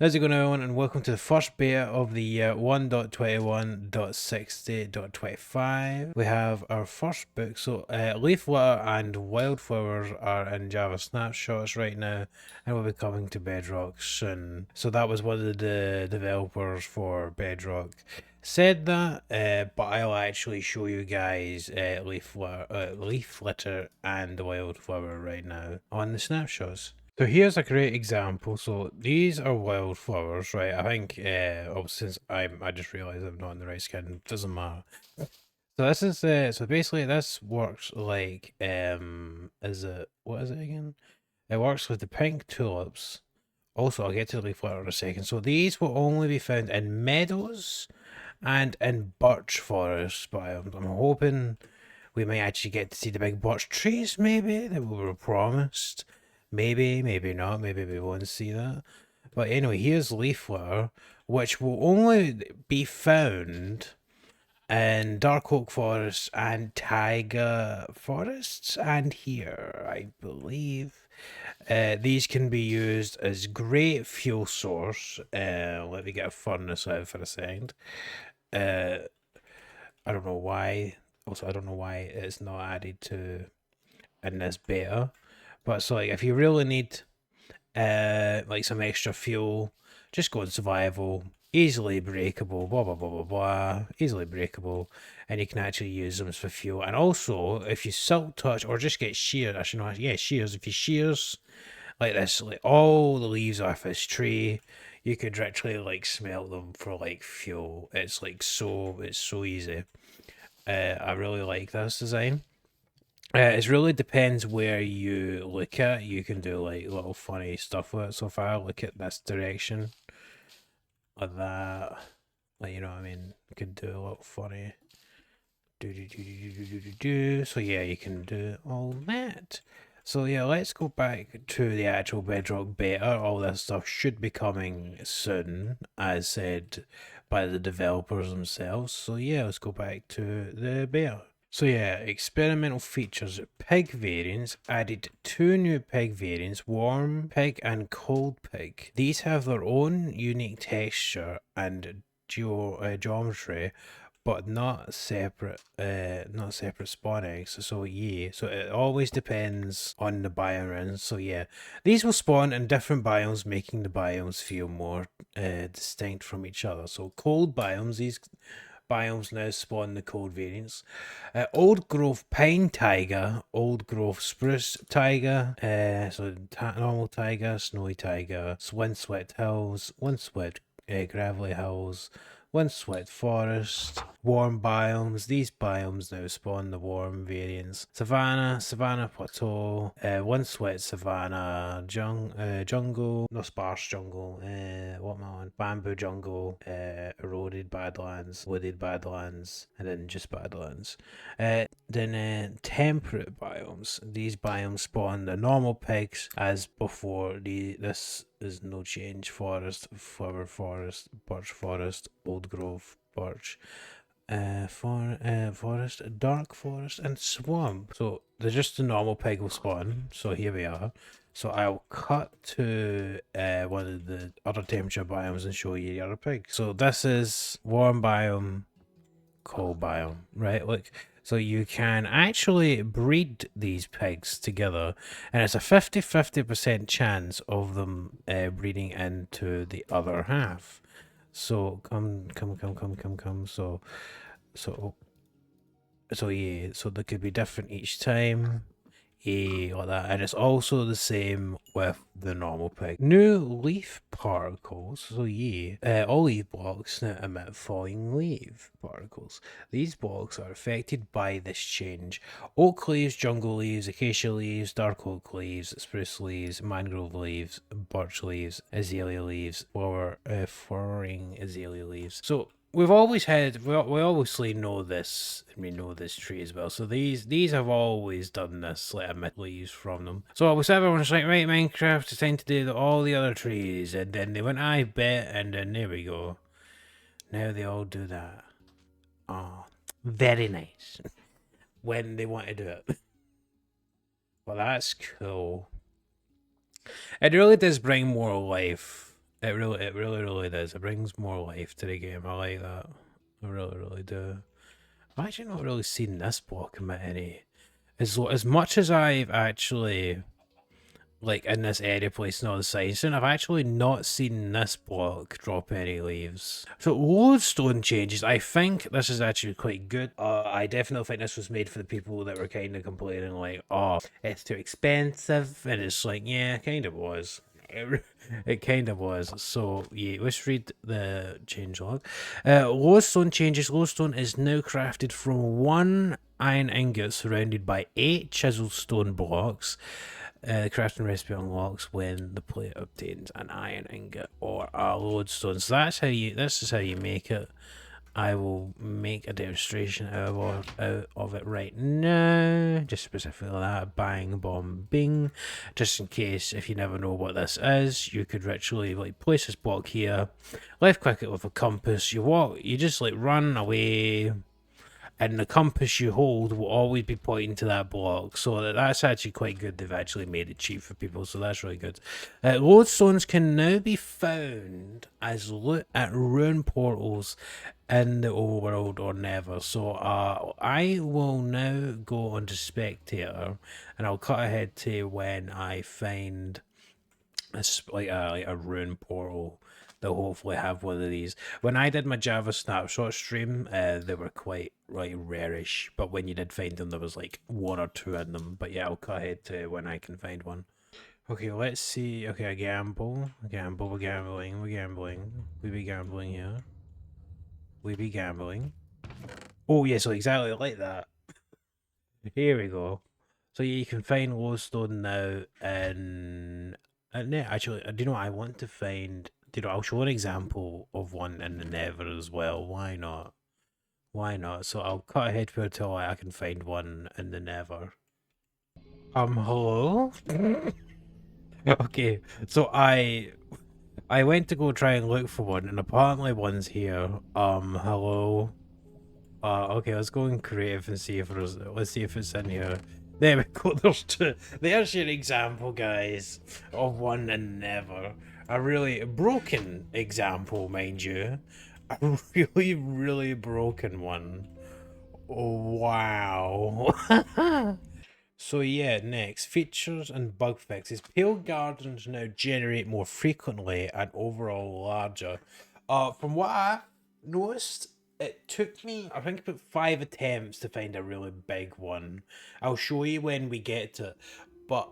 How's it going, everyone, and welcome to the first beta of the year 1.21.60.25. We have our first book, so Leaf Litter and Wildflowers are in Java snapshots right now, and will be coming to Bedrock soon. So that was one of the developers for Bedrock said that, but I'll actually show you guys Leaf Litter and Wildflower right now on the snapshots. So here's a great example. So these are wildflowers, right? I think, since I just realized I'm not in the right skin, doesn't matter. So this is, so basically this works like, what is it again? It works with the pink tulips. Also, I'll get to the leaf litter in a second. So these will only be found in meadows and in birch forest biomes. I'm hoping we might actually get to see the big birch trees, maybe, that we were promised. Maybe, maybe not. Maybe we won't see that. But anyway, here's leaf litter, which will only be found in dark oak forests and taiga forests, and here, I believe. These can be used as great fuel source. Let me get a furnace out for a second. Uh, I don't know why. Also, I don't know why it's not added to in this beta. But so like if you really need like some extra fuel, just go in survival, easily breakable, blah blah blah blah blah, easily breakable, and you can actually use them for fuel. And also, if you silk touch or just get sheared, actually no, yeah, shears. If you shears like this, like all the leaves off this tree, you could literally like smelt them for like fuel. It's like it's so easy. I really like this design. It really depends where you look at. You can do like little funny stuff with it. So if I look at this direction, like that, like you know what I mean, you can do a little funny. Do. So yeah, you can do all that. So yeah, let's go back to the actual Bedrock beta. All this stuff should be coming soon, as said by the developers themselves. So yeah, let's go back to the beta. So yeah, experimental features. Pig variants added two new pig variants, warm pig and cold pig. These have their own unique texture and geometry, but not separate spawn eggs. So yeah, so it always depends on the biome. So yeah, these will spawn in different biomes, making the biomes feel more distinct from each other. So cold biomes, these biomes now spawn the cold variants. Old growth pine taiga, old growth spruce taiga, normal taiga, snowy taiga, windswept hills, windswept gravelly hills, windswept forest, warm biomes. These biomes now spawn the warm variants. Savannah, savannah plateau, windswept savannah, jungle, no sparse jungle, what am I on? Bamboo jungle, eroded badlands, wooded badlands, and then just badlands. Then temperate biomes. These biomes spawn the normal pigs as before. This is no change. Forest, flower forest, birch forest, old grove, birch, forest, dark forest, and swamp. So they're just the normal pig will spawn. So here we are. So I'll cut to one of the other temperature biomes and show you the other pig. So this is warm biome, cold biome, right? Look, so you can actually breed these pigs together, and it's a 50-50% chance of them breeding into the other half. So come. So so yeah, so they could be different each time. Like that, and it's also the same with the normal pig. New leaf particles. So yeah, all these blocks now emit falling leaf particles. These blocks are affected by this change. Oak leaves, jungle leaves, acacia leaves, dark oak leaves, spruce leaves, mangrove leaves, birch leaves, azalea leaves, flowering azalea leaves. So we've always had, we obviously know this, and we know this tree as well. So these have always done this, like emit leaves from them. So obviously everyone's like, right, Minecraft, it's time to do all the other trees, and then they went, I bet, and then there we go. Now they all do that. Oh, very nice. When they want to do it. Well, that's cool. It really does bring more life It really does. It brings more life to the game. I like that. I really do. I've actually not really seen this block emit any. As much as I've actually like in this area placing all the signs, and I've actually not seen this block drop any leaves. So Lodestone changes. I think this is actually quite good. I definitely think this was made for the people that were kind of complaining like, oh, it's too expensive, and it's like, yeah, it kind of was. It kind of was. So yeah, let's read the changelog. Lodestone changes. Lodestone is now crafted from 1 iron ingot surrounded by 8 chiseled stone blocks. The crafting recipe unlocks when the player obtains an iron ingot or a lodestone. So that's how you. This is how you make it. I will make a demonstration out of it right now. Just specifically that. Bang, bomb, bing. Just in case, if you never know what this is, you could literally like place this block here, left click it with a compass. You walk. You just like run away. And the compass you hold will always be pointing to that block. So that's actually quite good. They've actually made it cheap for people, so that's really good. Lodestones can now be found as loot at rune portals in the overworld or never. So I will now go on to spectator, and I'll cut ahead to when I find like a rune portal. They'll hopefully have one of these. When I did my Java snapshot stream, they were quite like rarish, but when you did find them, there was like 1 or 2 in them. But yeah, I'll cut ahead to when I can find one. Okay, let's see. Okay, I gamble, we're gambling, we be gambling here. We be gambling. Oh yeah, so exactly like that. Here we go. So yeah, you can find Lodestone now in. Actually, do you know what I want to find? I'll show an example of one in the Nether as well. Why not? Why not? So I'll cut ahead for until I can find one in the Nether. Hello? Okay, so I went to go try and look for one, and apparently one's here. Hello? Okay, let's go in creative and see if let's see if it's in here. There we go, there's 2. There's your example, guys, of one and never. A really broken example, mind you. A really broken one. Wow. So yeah, next, features and bug fixes. Pale gardens now generate more frequently and overall larger. From what I noticed, it took me, I think, about 5 attempts to find a really big one. I'll show you when we get to it. But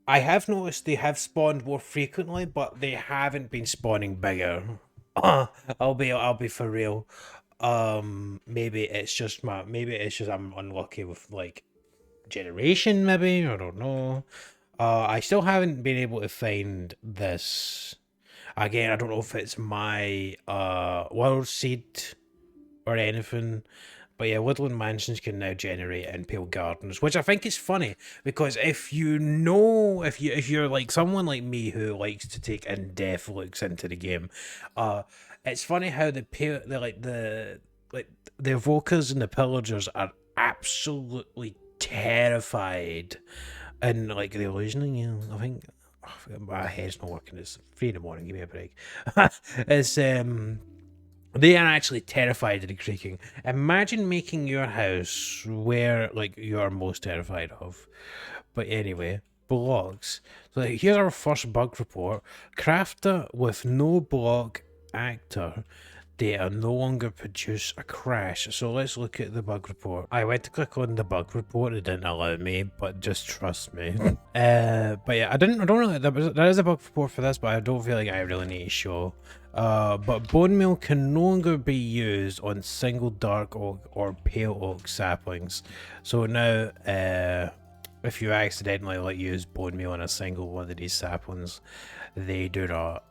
I have noticed they have spawned more frequently, but they haven't been spawning bigger. I'll be for real. Maybe it's just I'm unlucky with like generation, maybe, I don't know. I still haven't been able to find this. Again, I don't know if it's my world seed or anything. But yeah, woodland mansions can now generate in pale gardens, which I think is funny because if you're like someone like me who likes to take in-depth looks into the game, it's funny how the evokers and the pillagers are absolutely terrified, and like the illusion, I think my head's not working. It's 3 in the morning. Give me a break. It's They are actually terrified of the creaking. Imagine making your house where like you are most terrified of. But anyway, blocks. So here's our first bug report. Crafter with no block actor data no longer produce a crash. So let's look at the bug report. I went to click on the bug report, it didn't allow me, but just trust me. But yeah, I don't really, there is a bug report for this, but I don't feel like I really need to show. But bone meal can no longer be used on single dark oak or pale oak saplings. So now, if you accidentally like use bone meal on a single one of these saplings, they do not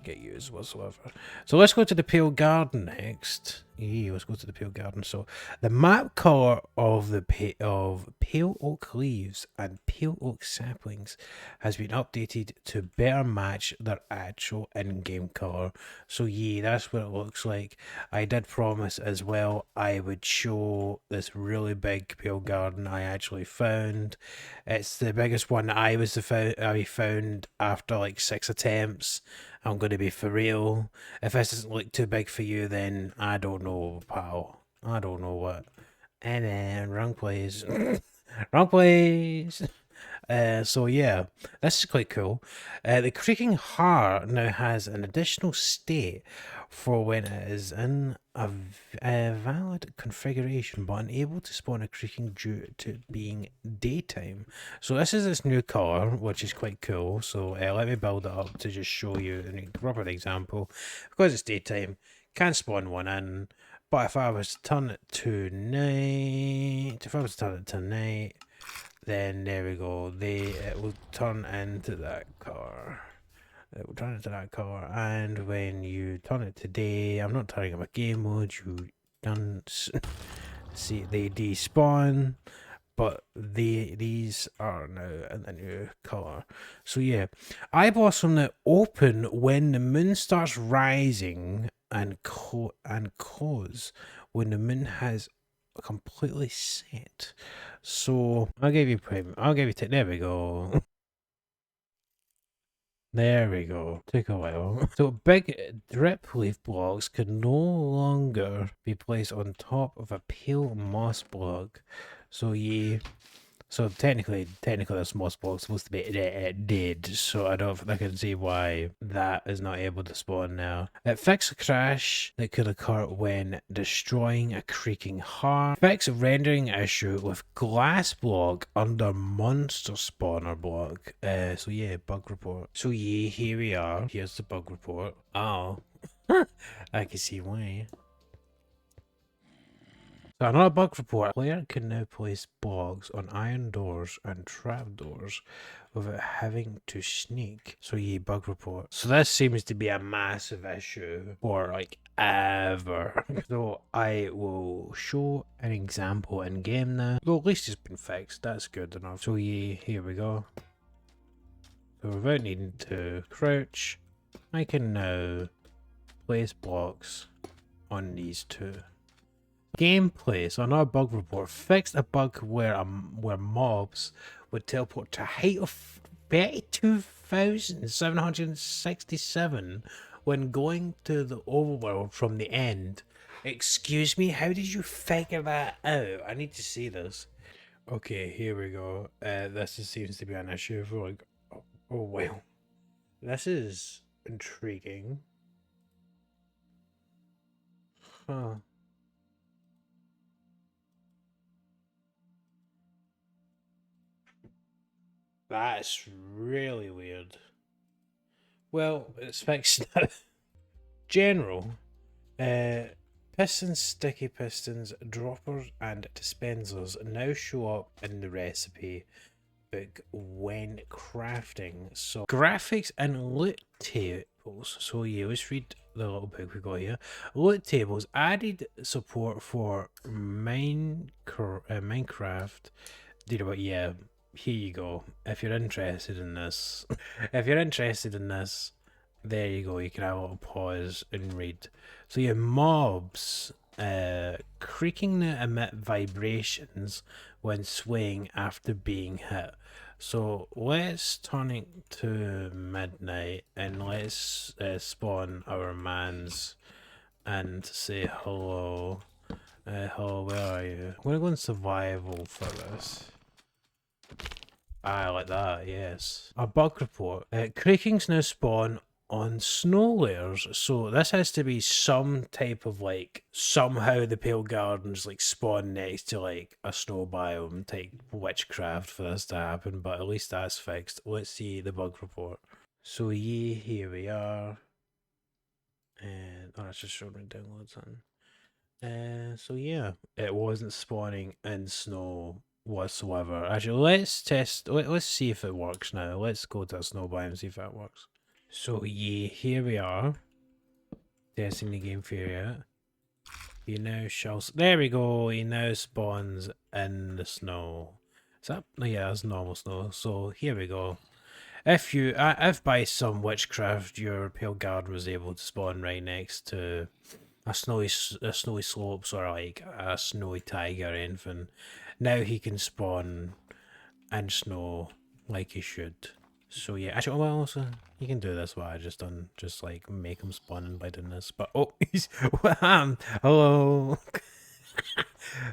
get used whatsoever. So let's go to the pale garden next. Yeah, let's go to the pale garden. So the map color of the pale oak leaves and pale oak saplings has been updated to better match their actual in-game color. So yeah, that's what it looks like. I did promise as well I would show this really big pale garden I actually found. It's the biggest one I found after like 6 attempts, I'm going to be for real. If this doesn't look too big for you, then I don't know, pal. I don't know what. And then wrong place. Wrong place. So yeah, this is quite cool. The creaking heart now has an additional state for when it is in a valid configuration but unable to spawn a creaking due to being daytime. So this is this new color, which is quite cool. So let me build it up to just show you a proper example. Because it's daytime, can spawn one in, but if I was to turn it to night, then there we go. It will turn into that color. It will turn into that color. And when you turn it to day, I'm not turning up a game mode. You don't see they despawn, but these are now in the new color. So yeah, eye blossom now open when the moon starts rising and close when the moon has completely set. So I'll give you premium. I'll give you there we go. There we go. Took a while. So big drip leaf blocks can no longer be placed on top of a pale moss block. So technically, this moss block is supposed to be dead. So I can see why that is not able to spawn now. It fixes a crash that could occur when destroying a creaking heart. Fix rendering issue with glass block under monster spawner block. So yeah, bug report. So yeah, here we are. Here's the bug report. Oh, I can see why. So another bug report. Player can now place blocks on iron doors and trapdoors without having to sneak. So yeah, bug report. So this seems to be a massive issue for like ever. So I will show an example in game now. Well, at least it's been fixed. That's good enough. So yeah, here we go. So without needing to crouch, I can now place blocks on these two. Gameplay. So another bug report. Fixed a bug where mobs would teleport to a height of 32,767 when going to the overworld from the end. Excuse me, how did you figure that out? I need to see this. Okay, here we go. This seems to be an issue for like, oh wow. This is intriguing. Huh. That's really weird. Well, it's fixed now. General. Pistons, sticky pistons, droppers, and dispensers now show up in the recipe book when crafting. So, graphics and loot tables. So, yeah, let's read the little book we got here. Loot tables added support for Minecraft. Yeah, here you go. If you're interested in this, there you go. You can have a little pause and read. So your mobs, creaking now emit vibrations when swaying after being hit. So let's turn it to midnight and let's spawn our mans and say hello. Hello, where are you? I'm gonna go in survival for this. I like that, yes. A bug report. Creakings now spawn on snow layers, so this has to be some type of like, somehow the Pale Gardens like spawn next to like a snow biome type witchcraft for this to happen, but at least that's fixed. Let's see the bug report. So yeah, here we are. And oh, it's just showing me downloads on. So yeah, it wasn't spawning in snow whatsoever. Actually, let's test. Let's see if it works now. Let's go to a snow biome and see if that works. So yeah, here we are. Testing the game for you. He now shall. There we go. He now spawns in the snow. Is that? Yeah, that's normal snow. So here we go. If by some witchcraft your Pale Guard was able to spawn right next to a snowy slopes or like a snowy tiger or anything, now he can spawn in snow like he should. So yeah, actually, well, also you can do this. What I just done, just like make them spawn by doing this. But oh, he's hello.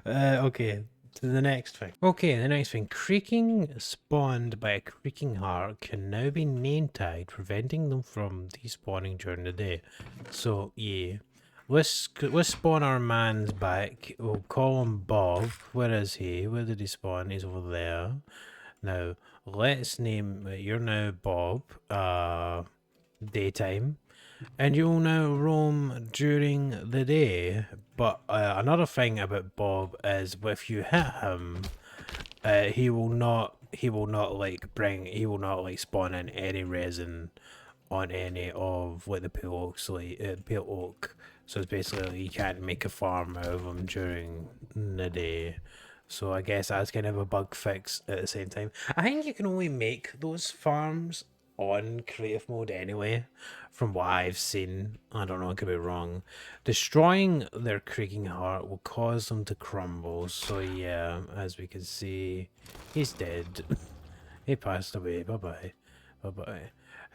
Okay, to the next thing. Okay, the next thing. Creaking spawned by a creaking heart can now be name tagged, preventing them from despawning during the day. So yeah, let's spawn our man's back. We'll call him Bob. Where is he? Where did he spawn? He's over there. Now let's name you're now Bob. Daytime, and you'll now roam during the day. But another thing about Bob is if you hit him, he will not. He will not like bring. He will not like spawn in any resin on any of like the pale oaks, like pale oak. So it's basically you can't make a farm out of them during the day. So I guess that's kind of a bug fix at the same time. I think you can only make those farms on creative mode anyway, from what I've seen. I don't know, I could be wrong. Destroying their creaking heart will cause them to crumble. So yeah, as we can see, he's dead. He passed away. Bye bye. Bye bye.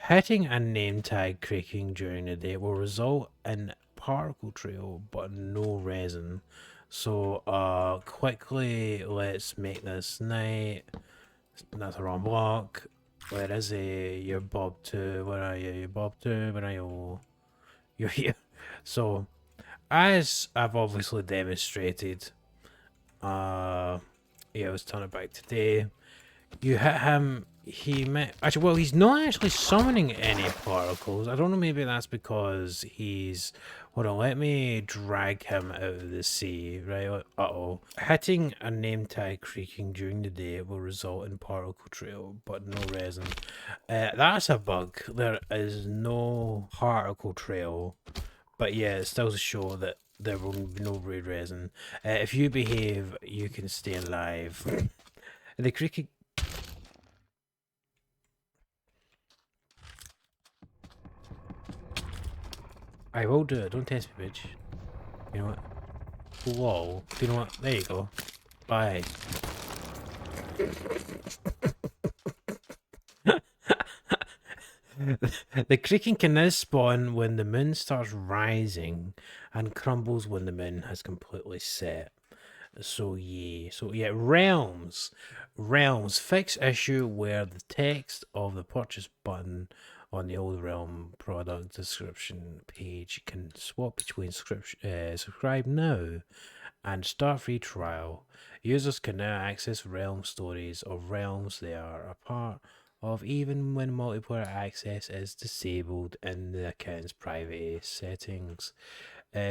Hitting a name tag creaking during the day will result in particle trail but no resin. So quickly let's make this night. That's the wrong block. Where is he? You're Bob 2. Where are you? You're Bob 2. Where are you? You're here. So as I've obviously demonstrated, yeah, let's turn it back today. You hit him, he met. Actually, well, he's not actually summoning any particles. I don't know, maybe that's because he's. Hold on, let me drag him out of the sea, right? Uh oh. Hitting a name tag creaking during the day will result in particle trail, but no resin. That's a bug. There is no particle trail, but yeah, it still shows that there will be no red resin. If you behave, you can stay alive. The creaking. I will do it. Don't test me, bitch. You know what? Whoa. You know what? There you go. Bye. The creaking can now spawn when the moon starts rising and crumbles when the moon has completely set. So yeah, realms. Realms. Fix issue where the text of the purchase button on the old realm product description page can swap between subscribe now and start free trial. Users can now access realm stories of realms they are a part of even when multiplayer access is disabled in the account's private settings.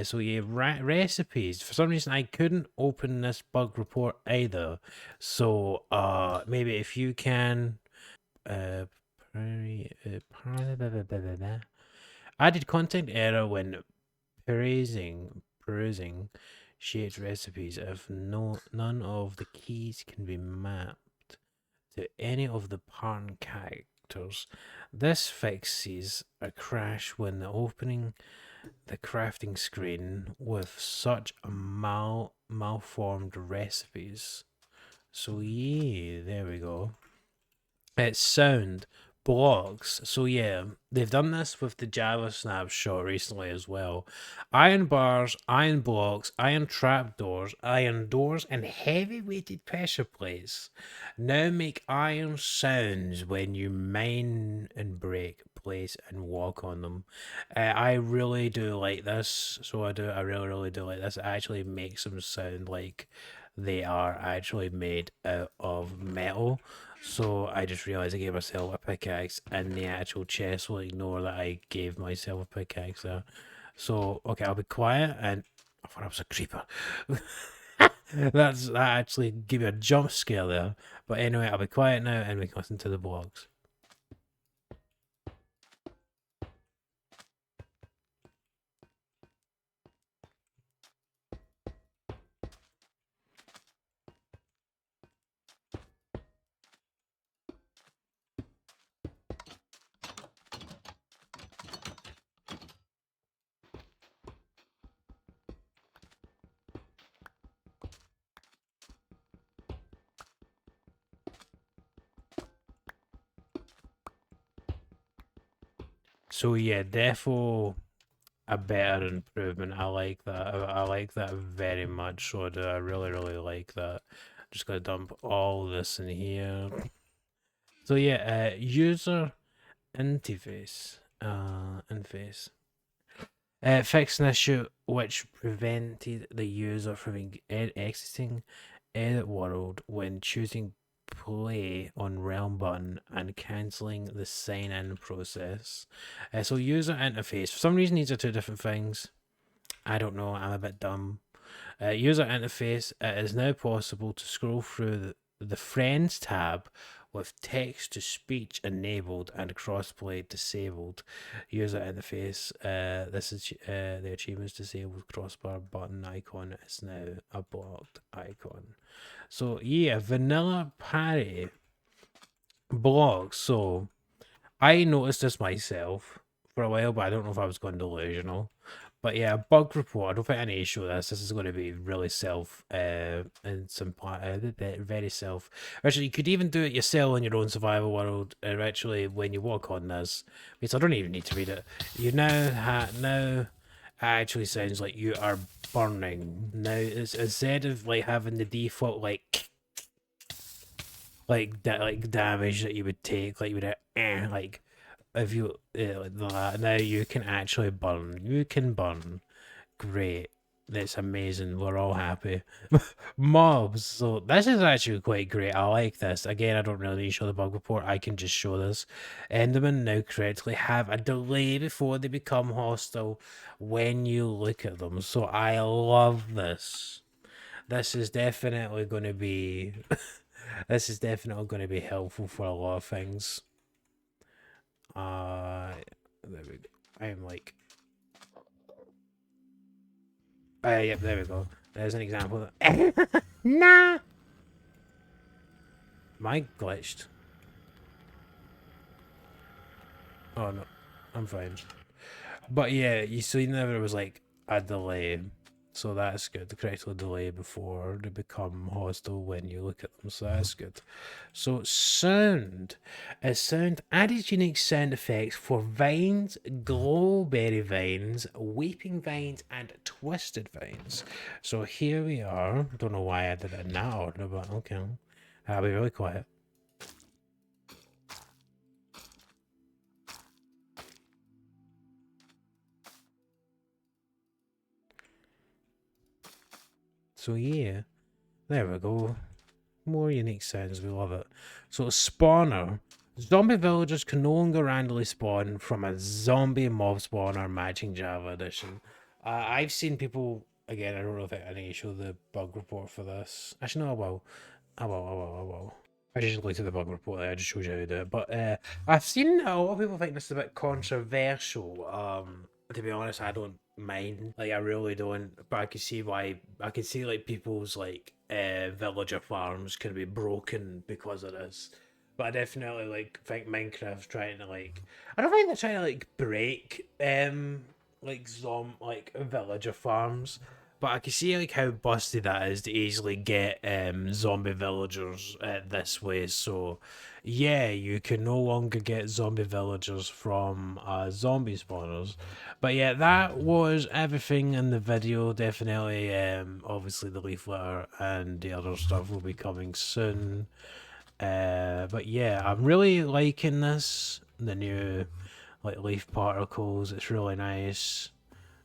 So yeah, recipes. For some reason, I couldn't open this bug report either. So maybe if you can, added content error when perusing shaped recipes if none of the keys can be mapped to any of the parent characters. This fixes a crash when opening the crafting screen with such a malformed recipes. So yeah, there we go. It's sound blocks. So yeah, they've done this with the Java snapshot recently as well. Iron bars, iron blocks, iron trapdoors, iron doors, and heavy weighted pressure plates now make iron sounds when you mine and break, place, and walk on them. I really do like this. So I do. I really do like this. It actually makes them sound like they are actually made out of metal. So I just realised I gave myself a pickaxe, and the actual chest will ignore that I gave myself a pickaxe there. So okay, I'll be quiet, and I thought I was a creeper. That actually gave you a jump scare there. But anyway, I'll be quiet now, and we can listen to the blogs. So yeah, defo a better improvement. I like that. I like that very much. So do I really, really like that. Just gonna dump all this in here. So yeah, user interface. Interface. Fixed an issue which prevented the user from exiting edit world when choosing play on realm button and cancelling the sign in process. So user interface. For some reason, these are two different things. I don't know. I'm a bit dumb. User interface. It is now possible to scroll through the Friends tab with text to speech enabled and crossplay disabled. User interface. This is the achievements disabled crossbar button icon is now a blocked icon. So yeah, vanilla parity blocks. So I noticed this myself for a while, but I don't know if I was going delusional. But yeah, bug report. I don't think I need to show this. This is going to be really self and some very self. Actually, you could even do it yourself in your own survival world. Actually, when you walk on this, because I don't even need to read it. You now actually sounds like you are burning. Now, it's, instead of like having the default like damage that you would take, like you would like if you like that. Now you can actually burn. You can burn. Great. That's amazing. We're all happy. Mobs. So this is actually quite great. I like this. Again, I don't really need to show the bug report. I can just show this. Endermen now correctly have a delay before they become hostile when you look at them. So I love this. This is definitely going to be this is definitely going to be helpful for a lot of things. There we go. I am like, yep, there we go. There's an example. Nah. My glitched. Oh no, I'm fine. But yeah, you see, never was like a delay. So that's good. The correctly delay before they become hostile when you look at them. So that's good. So sound. A sound added unique sound effects for vines, glowberry vines, weeping vines, and twisted vines. So here we are. Don't know why I did it in that order, but okay. I'll be really quiet. So yeah, there we go. More unique sounds, we love it. So spawner. Zombie villagers can no longer randomly spawn from a zombie mob spawner matching Java edition. I've seen people, again, I don't know if I need to show the bug report for this. Actually, no, I will. I just looked at the bug report. I just showed you how to do it. But I've seen a lot of people think this is a bit controversial. To be honest, I don't mind. Like, I really don't. But I can see why. I can see like people's like villager farms can be broken because of this. But I definitely like think Minecraft's trying to like. I don't think they're trying to like break like villager farms. But I can see like how busted that is to easily get zombie villagers this way. So yeah, you can no longer get zombie villagers from zombie spawners. But yeah, that was everything in the video. Definitely, obviously the leaf litter and the other stuff will be coming soon. But yeah, I'm really liking this. The new like leaf particles. It's really nice.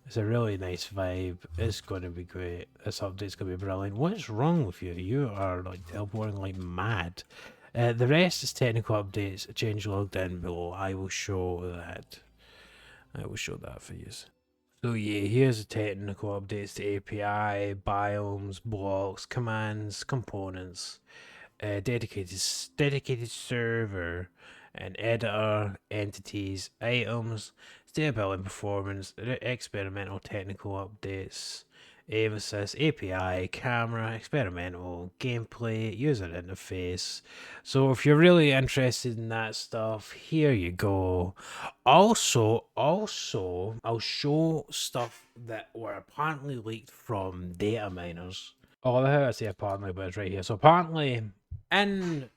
It's a really nice vibe. It's going to be great. This update's going to be brilliant. What's wrong with you? You are like teleporting like mad. The rest is technical updates. A change logged in below. I will show that. I will show that for you. So yeah, here's the technical updates to API, biomes, blocks, commands, components, dedicated server, an editor, entities, items, stability performance, experimental technical updates, aim assist, API, camera, experimental, gameplay, user interface. So if you're really interested in that stuff, here you go. Also, I'll show stuff that were apparently leaked from data miners. Oh, I say apparently, but it's right here. So apparently, in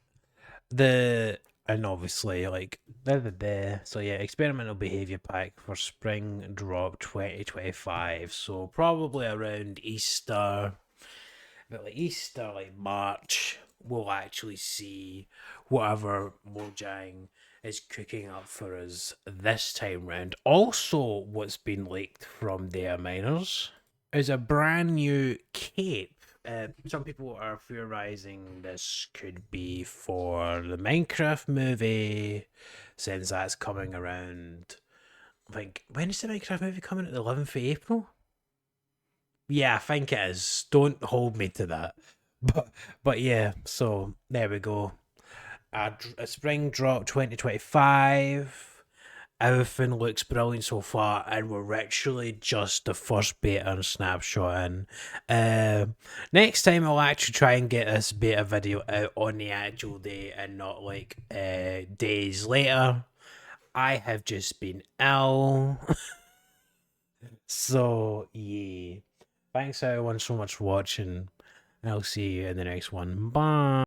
the And obviously, like, da. So yeah, experimental behavior pack for spring drop 2025. So probably around Easter, but like Easter, like March, we'll actually see whatever Mojang is cooking up for us this time round. Also, what's been leaked from their miners is a brand new cape. Some people are theorizing this could be for the Minecraft movie, since that's coming around. I think, when is the Minecraft movie coming? At the 11th of April? Yeah, I think it is. Don't hold me to that. But yeah, so there we go. A spring drop 2025. Everything looks brilliant so far, and we're literally just the first beta and snapshot in. Next time I'll actually try and get this beta video out on the actual day and not like days later. I have just been ill. So yeah. Thanks everyone so much for watching, and I'll see you in the next one. Bye.